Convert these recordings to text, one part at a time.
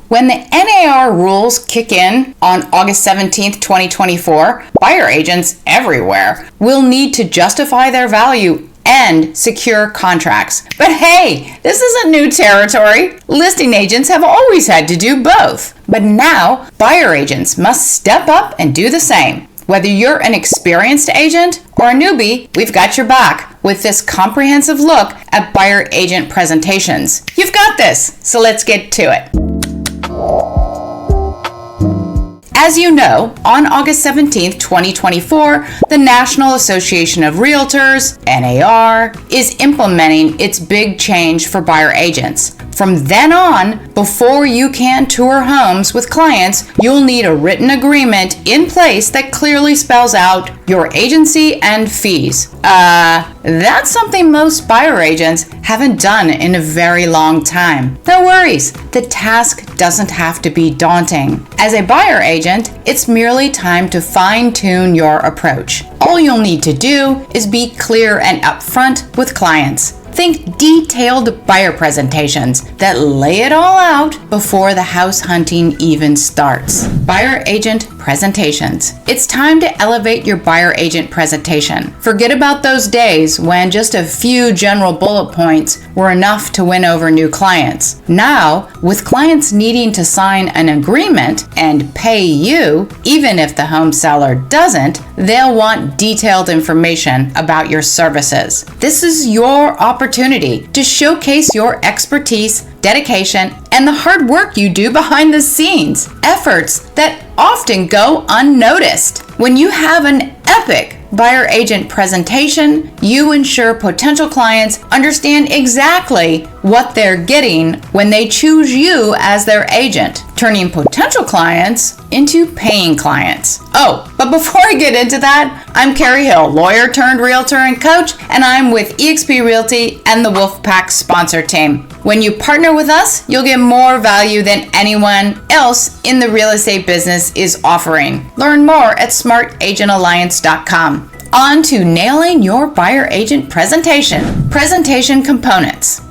When the NAR rules kick in on August 17th, 2024, buyer agents everywhere will need to justify their value and secure contracts. But hey, this isn't new territory. Listing agents have always had to do both. But now, buyer agents must step up and do the same. Whether you're an experienced agent or a newbie, we've got your back with this comprehensive look at buyer agent presentations. You've got this, so let's get to it. As you know, on August 17th, 2024, the National Association of Realtors, NAR, is implementing its big change for buyer agents. From then on, before you can tour homes with clients, you'll need a written agreement in place that clearly spells out your agency and fees. That's something most buyer agents haven't done in a very long time. No worries, the task doesn't have to be daunting. As a buyer agent, it's merely time to fine-tune your approach. All you'll need to do is be clear and upfront with clients. Think detailed buyer presentations that lay it all out before the house hunting even starts. Buyer agent presentations. It's time to elevate your buyer agent presentation. Forget about those days when just a few general bullet points were enough to win over new clients. Now, with clients needing to sign an agreement and pay you, even if the home seller doesn't, they'll want detailed information about your services. This is your opportunity to showcase your expertise, dedication, and the hard work you do behind the scenes, efforts that often go unnoticed. When you have an epic buyer agent presentation, you ensure potential clients understand exactly what they're getting when they choose you as their agent, turning potential clients into paying clients. Oh, but before I get into that, I'm Carrie Hill, lawyer turned realtor and coach, and I'm with eXp Realty and the Wolfpack sponsor team. When you partner with us, you'll get more value than anyone else in the real estate business is offering. Learn more at smartagentalliance.com. On to nailing your buyer agent presentation. Presentation components.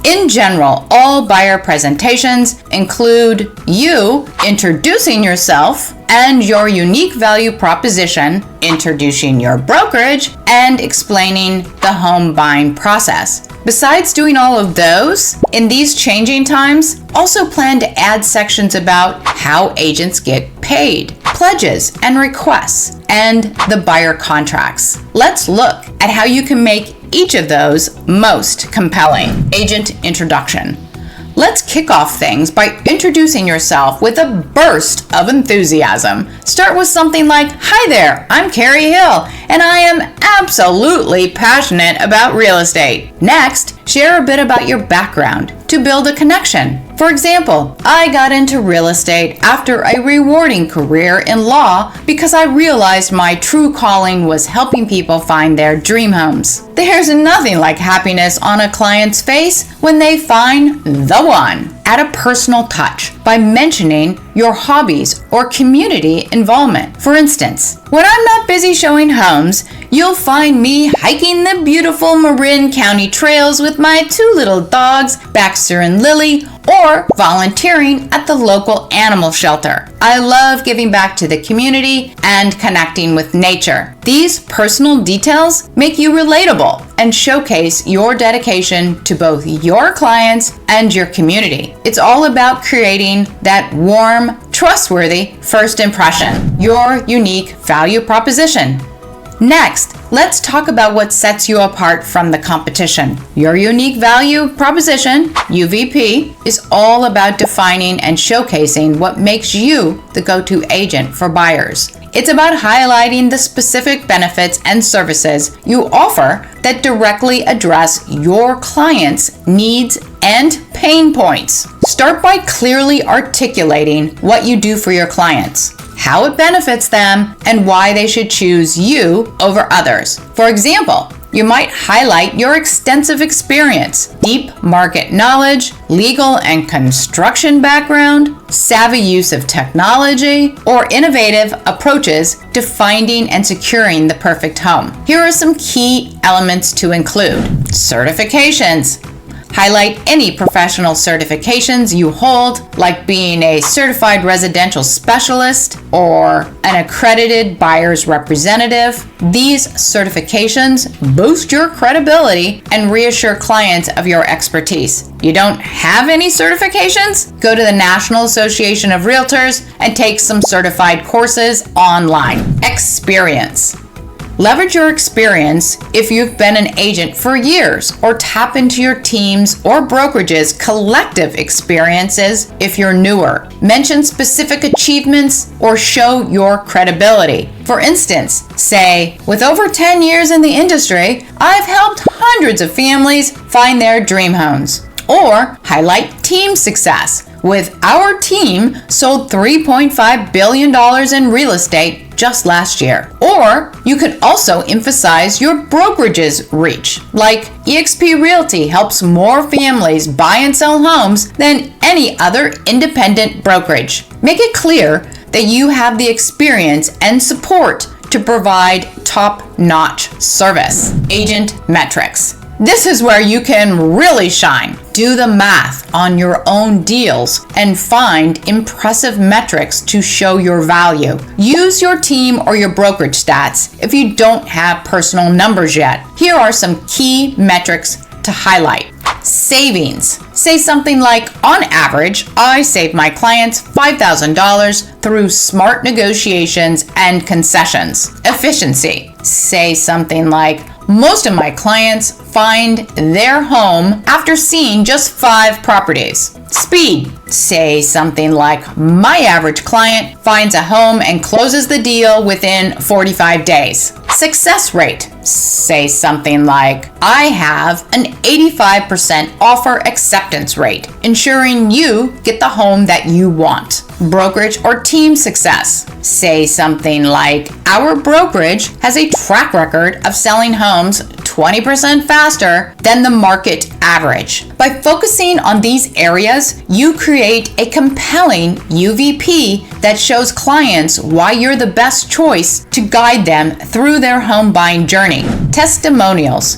In general, all buyer presentations include you introducing yourself and your unique value proposition, introducing your brokerage, and explaining the home buying process. Besides doing all of those, in these changing times, also plan to add sections about how agents get paid, pledges and requests, and the buyer contracts. Let's look at how you can make each of those most compelling. Agent introduction. Let's kick off things by introducing yourself with a burst of enthusiasm. Start with something like, "Hi there, I'm Carrie Hill, and I am absolutely passionate about real estate." Next, share a bit about your background to build a connection. For example, I got into real estate after a rewarding career in law because I realized my true calling was helping people find their dream homes. There's nothing like happiness on a client's face when they find the one. Add a personal touch by mentioning your hobbies or community involvement. For instance, when I'm not busy showing homes, you'll find me hiking the beautiful Marin County trails with my two little dogs, Baxter and Lily, or volunteering at the local animal shelter. I love giving back to the community and connecting with nature. These personal details make you relatable and showcase your dedication to both your clients and your community. It's all about creating that warm, trustworthy first impression, your unique value proposition. Next, let's talk about what sets you apart from the competition. Your unique value proposition, UVP, is all about defining and showcasing what makes you the go-to agent for buyers. It's about highlighting the specific benefits and services you offer that directly address your clients' needs and pain points. Start by clearly articulating what you do for your clients, how it benefits them, and why they should choose you over others. For example, you might highlight your extensive experience, deep market knowledge, legal and construction background, savvy use of technology, or innovative approaches to finding and securing the perfect home. Here are some key elements to include. Certifications. Highlight any professional certifications you hold, like being a certified residential specialist or an accredited buyer's representative. These certifications boost your credibility and reassure clients of your expertise. You don't have any certifications? Go to the National Association of Realtors and take some certified courses online. Experience. Leverage your experience if you've been an agent for years, or tap into your team's or brokerage's collective experiences if you're newer. Mention specific achievements or show your credibility. For instance, say, with over 10 years in the industry, I've helped hundreds of families find their dream homes. Or highlight team success. With our team sold $3.5 billion in real estate just last year. Or you could also emphasize your brokerage's reach, like eXp Realty helps more families buy and sell homes than any other independent brokerage. Make it clear that you have the experience and support to provide top-notch service. Agent metrics. This is where you can really shine. Do the math on your own deals and find impressive metrics to show your value. Use your team or your brokerage stats if you don't have personal numbers yet. Here are some key metrics to highlight. Savings. Say something like, on average, I save my clients $5,000 through smart negotiations and concessions. Efficiency. Say something like, most of my clients find their home after seeing just 5 properties. Speed. Say something like, my average client finds a home and closes the deal within 45 days. Success rate. Say something like, I have an 85% offer acceptance rate, ensuring you get the home that you want. Brokerage or team success. Say something like, our brokerage has a track record of selling homes 20% faster than the market average. By focusing on these areas, you create a compelling UVP that shows clients why you're the best choice to guide them through their home buying journey. Testimonials.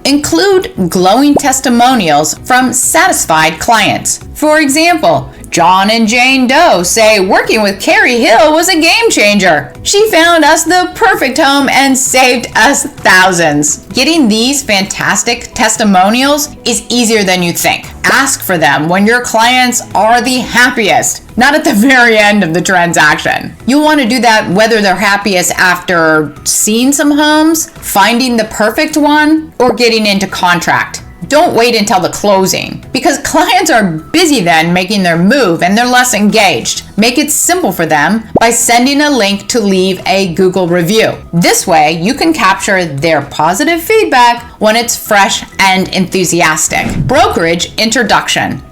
Include glowing testimonials from satisfied clients. For example, John and Jane Doe say working with Carrie Hill was a game changer. She found us the perfect home and saved us thousands. Getting these fantastic testimonials is easier than you think. Ask for them when your clients are the happiest, not at the very end of the transaction. You'll want to do that whether they're happiest after seeing some homes, finding the perfect one, or getting into contract. Don't wait until the closing, because clients are busy then making their move and they're less engaged. Make it simple for them by sending a link to leave a Google review. This way, you can capture their positive feedback when it's fresh and enthusiastic. Brokerage introduction.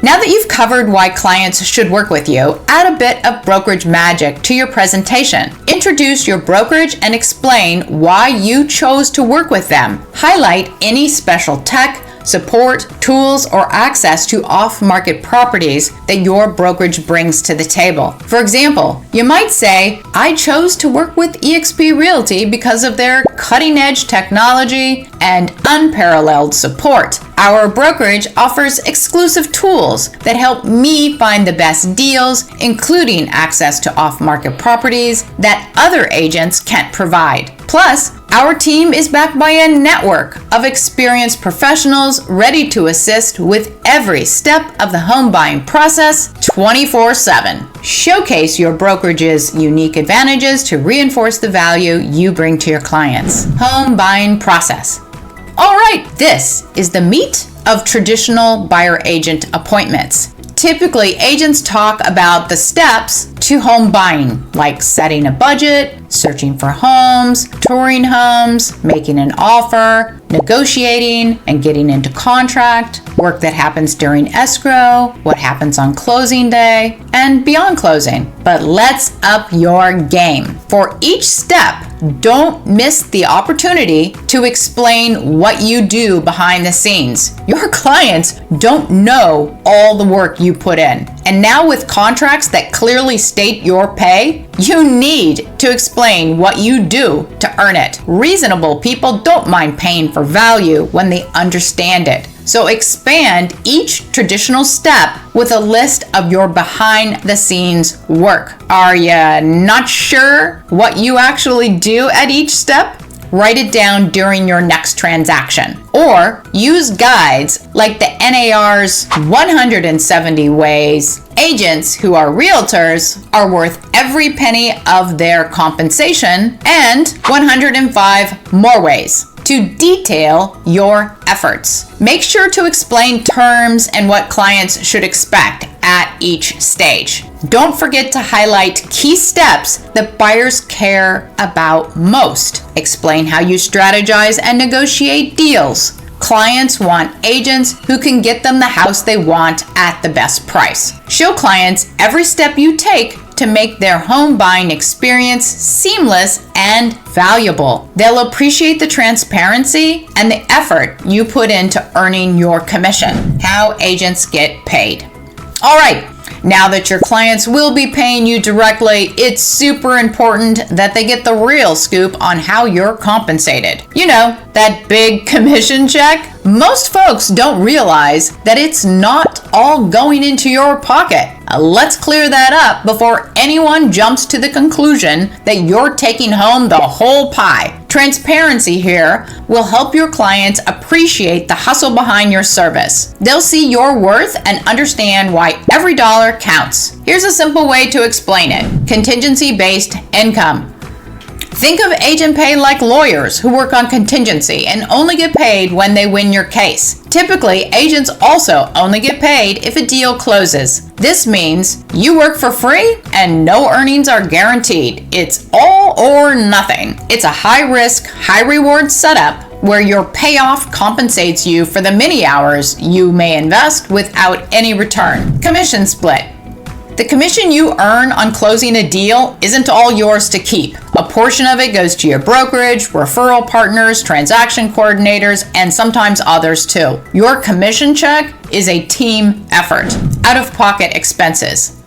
Now that you've covered why clients should work with you, add a bit of brokerage magic to your presentation. Introduce your brokerage and explain why you chose to work with them. Highlight any special tech, support, tools, or access to off-market properties that your brokerage brings to the table. For example, you might say, I chose to work with eXp Realty because of their cutting-edge technology and unparalleled support. Our brokerage offers exclusive tools that help me find the best deals, including access to off-market properties that other agents can't provide. Plus, our team is backed by a network of experienced professionals ready to assist with every step of the home buying process 24/7. Showcase your brokerage's unique advantages to reinforce the value you bring to your clients. Home buying process. All right, this is the meat of traditional buyer agent appointments. Typically, agents talk about the steps to home buying, like setting a budget, searching for homes, touring homes, making an offer, negotiating and getting into contract, work that happens during escrow, what happens on closing day, and beyond closing. But let's up your game. For each step, don't miss the opportunity to explain what you do behind the scenes. Your clients don't know all the work you put in. And now with contracts that clearly state your pay, you need to explain what you do to earn it. Reasonable people don't mind paying for value when they understand it. So expand each traditional step with a list of your behind-the-scenes work. Are you not sure what you actually do at each step? Write it down during your next transaction. Or use guides like the NAR's 170 Ways Agents Who Are Realtors Are Worth Every Penny of Their Compensation and 105 More Ways to detail your efforts. Make sure to explain terms and what clients should expect at each stage. Don't forget to highlight key steps that buyers care about most. Explain how you strategize and negotiate deals. Clients want agents who can get them the house they want at the best price. Show clients every step you take to make their home buying experience seamless and valuable. They'll appreciate the transparency and the effort you put into earning your commission. How agents get paid. All right, now that your clients will be paying you directly, it's super important that they get the real scoop on how you're compensated. You know, that big commission check? Most folks don't realize that it's not all going into your pocket. Let's clear that up before anyone jumps to the conclusion that you're taking home the whole pie. Transparency here will help your clients appreciate the hustle behind your service. They'll see your worth and understand why every dollar counts. Here's a simple way to explain it. Contingency-based income. Think of agent pay like lawyers who work on contingency and only get paid when they win your case. Typically, agents also only get paid if a deal closes. This means you work for free and no earnings are guaranteed. It's all or nothing. It's a high-risk, high-reward setup where your payoff compensates you for the many hours you may invest without any return. Commission split. The commission you earn on closing a deal isn't all yours to keep. A portion of it goes to your brokerage, referral partners, transaction coordinators, and sometimes others too. Your commission check is a team effort. Out-of-pocket expenses.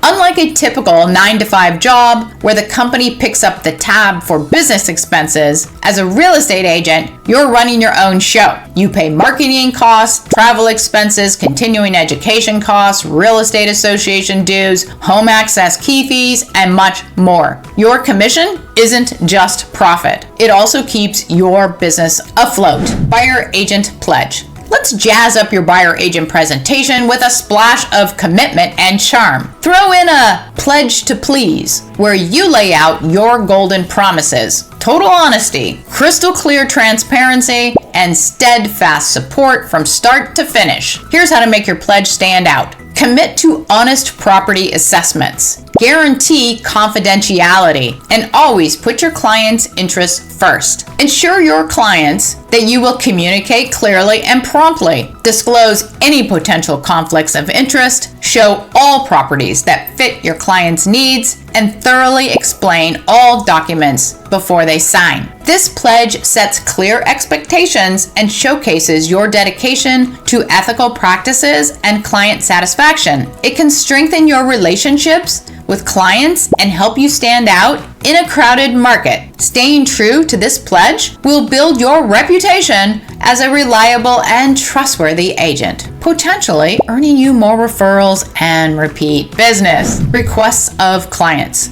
Unlike a typical 9-to-5 job where the company picks up the tab for business expenses, as a real estate agent, you're running your own show. You pay marketing costs, travel expenses, continuing education costs, real estate association dues, home access key fees, and much more. Your commission isn't just profit. It also keeps your business afloat. Buyer Agent Pledge. Let's jazz up your buyer agent presentation with a splash of commitment and charm. Throw in a pledge to please, where you lay out your golden promises, total honesty, crystal clear transparency, and steadfast support from start to finish. Here's how to make your pledge stand out. Commit to honest property assessments. Guarantee confidentiality and always put your client's interests first. Ensure your clients that you will communicate clearly and promptly. Disclose any potential conflicts of interest. Show all properties that fit your client's needs and thoroughly explain all documents before they sign. This pledge sets clear expectations and showcases your dedication to ethical practices and client satisfaction. It can strengthen your relationships with clients and help you stand out in a crowded market. Staying true to this pledge will build your reputation as a reliable and trustworthy agent, potentially earning you more referrals and repeat business. Requests of clients.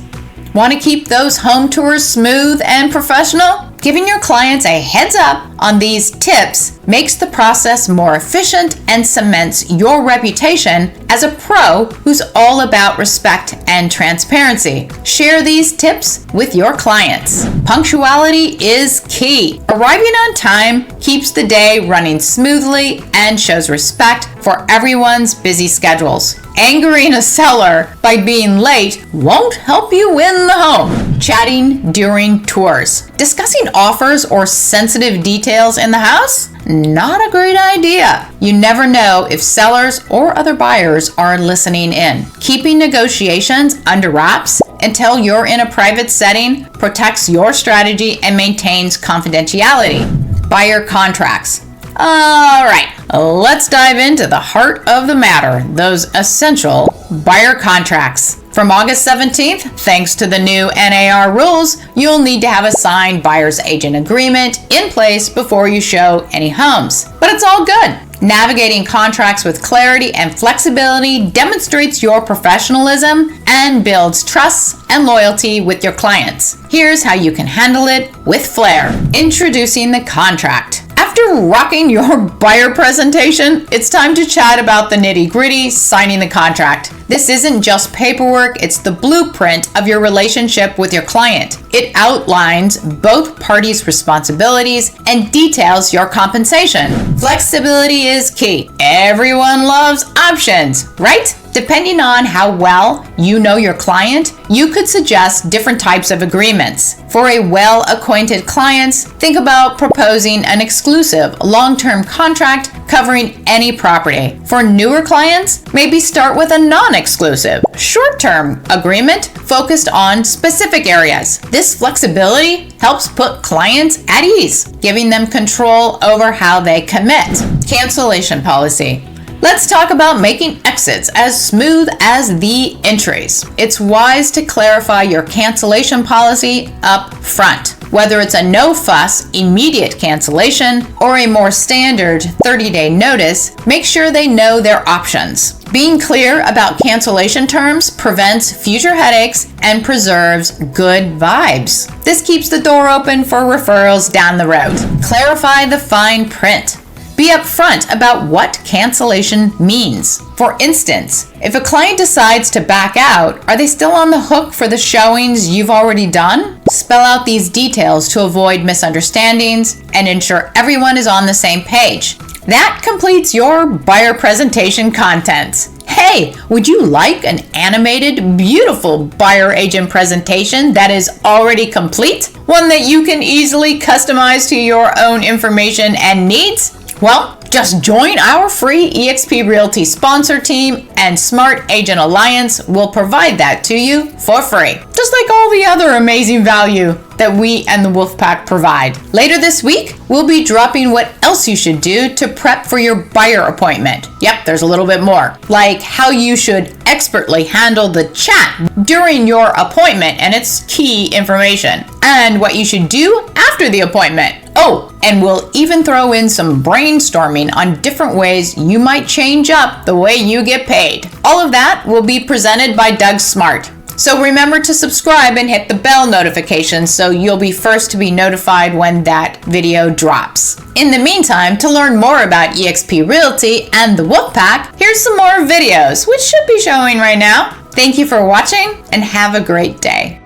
Want to keep those home tours smooth and professional? Giving your clients a heads up on these tips makes the process more efficient and cements your reputation as a pro who's all about respect and transparency. Share these tips with your clients. Punctuality is key. Arriving on time keeps the day running smoothly and shows respect for everyone's busy schedules. Angering a seller by being late won't help you win the home. Chatting during tours. Discussing offers or sensitive details in the house? Not a great idea. You never know if sellers or other buyers are listening in. Keeping negotiations under wraps until you're in a private setting protects your strategy and maintains confidentiality. Buyer contracts. All right, let's dive into the heart of the matter, those essential buyer contracts. From August 17th, thanks to the new NAR rules, you'll need to have a signed buyer's agent agreement in place before you show any homes. But it's all good. Navigating contracts with clarity and flexibility demonstrates your professionalism and builds trust and loyalty with your clients. Here's how you can handle it with flair. Introducing the contract. After rocking your buyer presentation, it's time to chat about the nitty-gritty, signing the contract. This isn't just paperwork, it's the blueprint of your relationship with your client. It outlines both parties' responsibilities and details your compensation. Flexibility is key. Everyone loves options, right? Depending on how well you know your client, you could suggest different types of agreements. For a well-acquainted clients, think about proposing an exclusive long-term contract covering any property. For newer clients, maybe start with a non-exclusive, short-term agreement focused on specific areas. This flexibility helps put clients at ease, giving them control over how they commit. Cancellation policy. Let's talk about making exits as smooth as the entries. It's wise to clarify your cancellation policy up front. Whether it's a no-fuss, immediate cancellation or a more standard 30-day notice, make sure they know their options. Being clear about cancellation terms prevents future headaches and preserves good vibes. This keeps the door open for referrals down the road. Clarify the fine print. Be upfront about what cancellation means. For instance, if a client decides to back out, are they still on the hook for the showings you've already done? Spell out these details to avoid misunderstandings and ensure everyone is on the same page. That completes your buyer presentation content. Hey, would you like an animated, beautiful buyer agent presentation that is already complete? One that you can easily customize to your own information and needs? Well, just join our free eXp Realty sponsor team and Smart Agent Alliance will provide that to you for free. Just like all the other amazing value that we and the Wolfpack provide. Later this week, we'll be dropping what else you should do to prep for your buyer appointment. Yep, there's a little bit more. Like how you should expertly handle the chat during your appointment and its key information. And what you should do after the appointment. Oh, and we'll even throw in some brainstorming on different ways you might change up the way you get paid. All of that will be presented by Doug Smart. So remember to subscribe and hit the bell notification so you'll be first to be notified when that video drops. In the meantime, to learn more about eXp Realty and the Wolfpack, here's some more videos, which should be showing right now. Thank you for watching and have a great day.